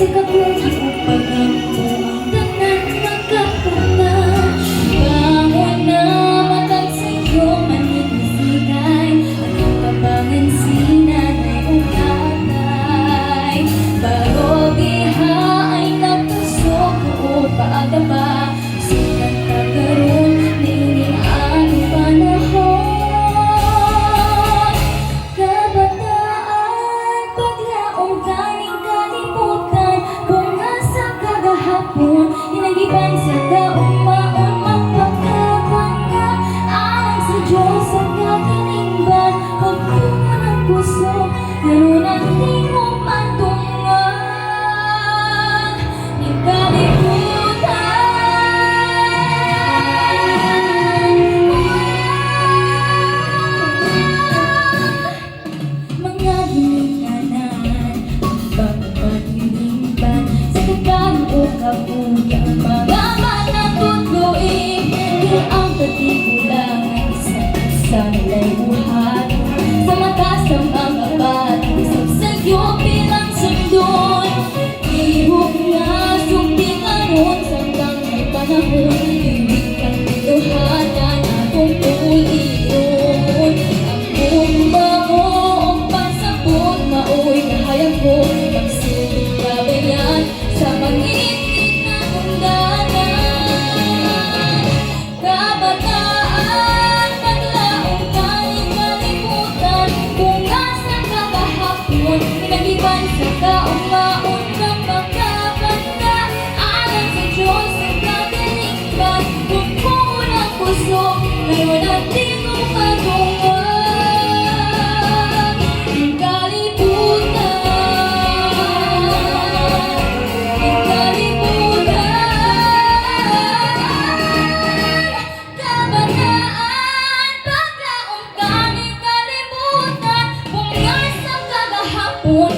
sa kabuhi o paghampo tanan magkapunta. Bangon na matag sa iyo maninisigay, at ang tabangan sinanay o tatay. Bago biha ay nagpasok o paadaba, sikat na karoon nining ang panahon. Kabataan, paglaong galing kalimutan, kung asa kagahapon, inagiban sa kaugmaon, magpagkabanga ang sa Diyos ang kakaningban. Pagtungan ng puso, ganun ang tingog matungan ng kalimutan. Mga ginikanan, pagpaglilingban sa kagaling o kabuhi, ang mga manatutluin, kung ang katigulang ay isa-isa nila'y buhat. Sa mata sa mga bata, isang sa'yo bilang sundon. Ihog nga sumpi karon sa hanggang may panahon, ibig kang pinuhatan akong tuliyon. Ang bango o pansabot, maoy kahayag ko, magsilip ka ba yan sa panginig na undanan. Kabataan, paglaong galing kalimutan, kung asa kagahapon, inagiban sa kaugmaon, kapagkabanda alang sa Diyos ang kaganingban. Kung kulang puso, ngayon ang tingong matungan ng kalibutan, ng kalibutan. Kabataan, paglaong galing kalimutan, kung asa kagahapon,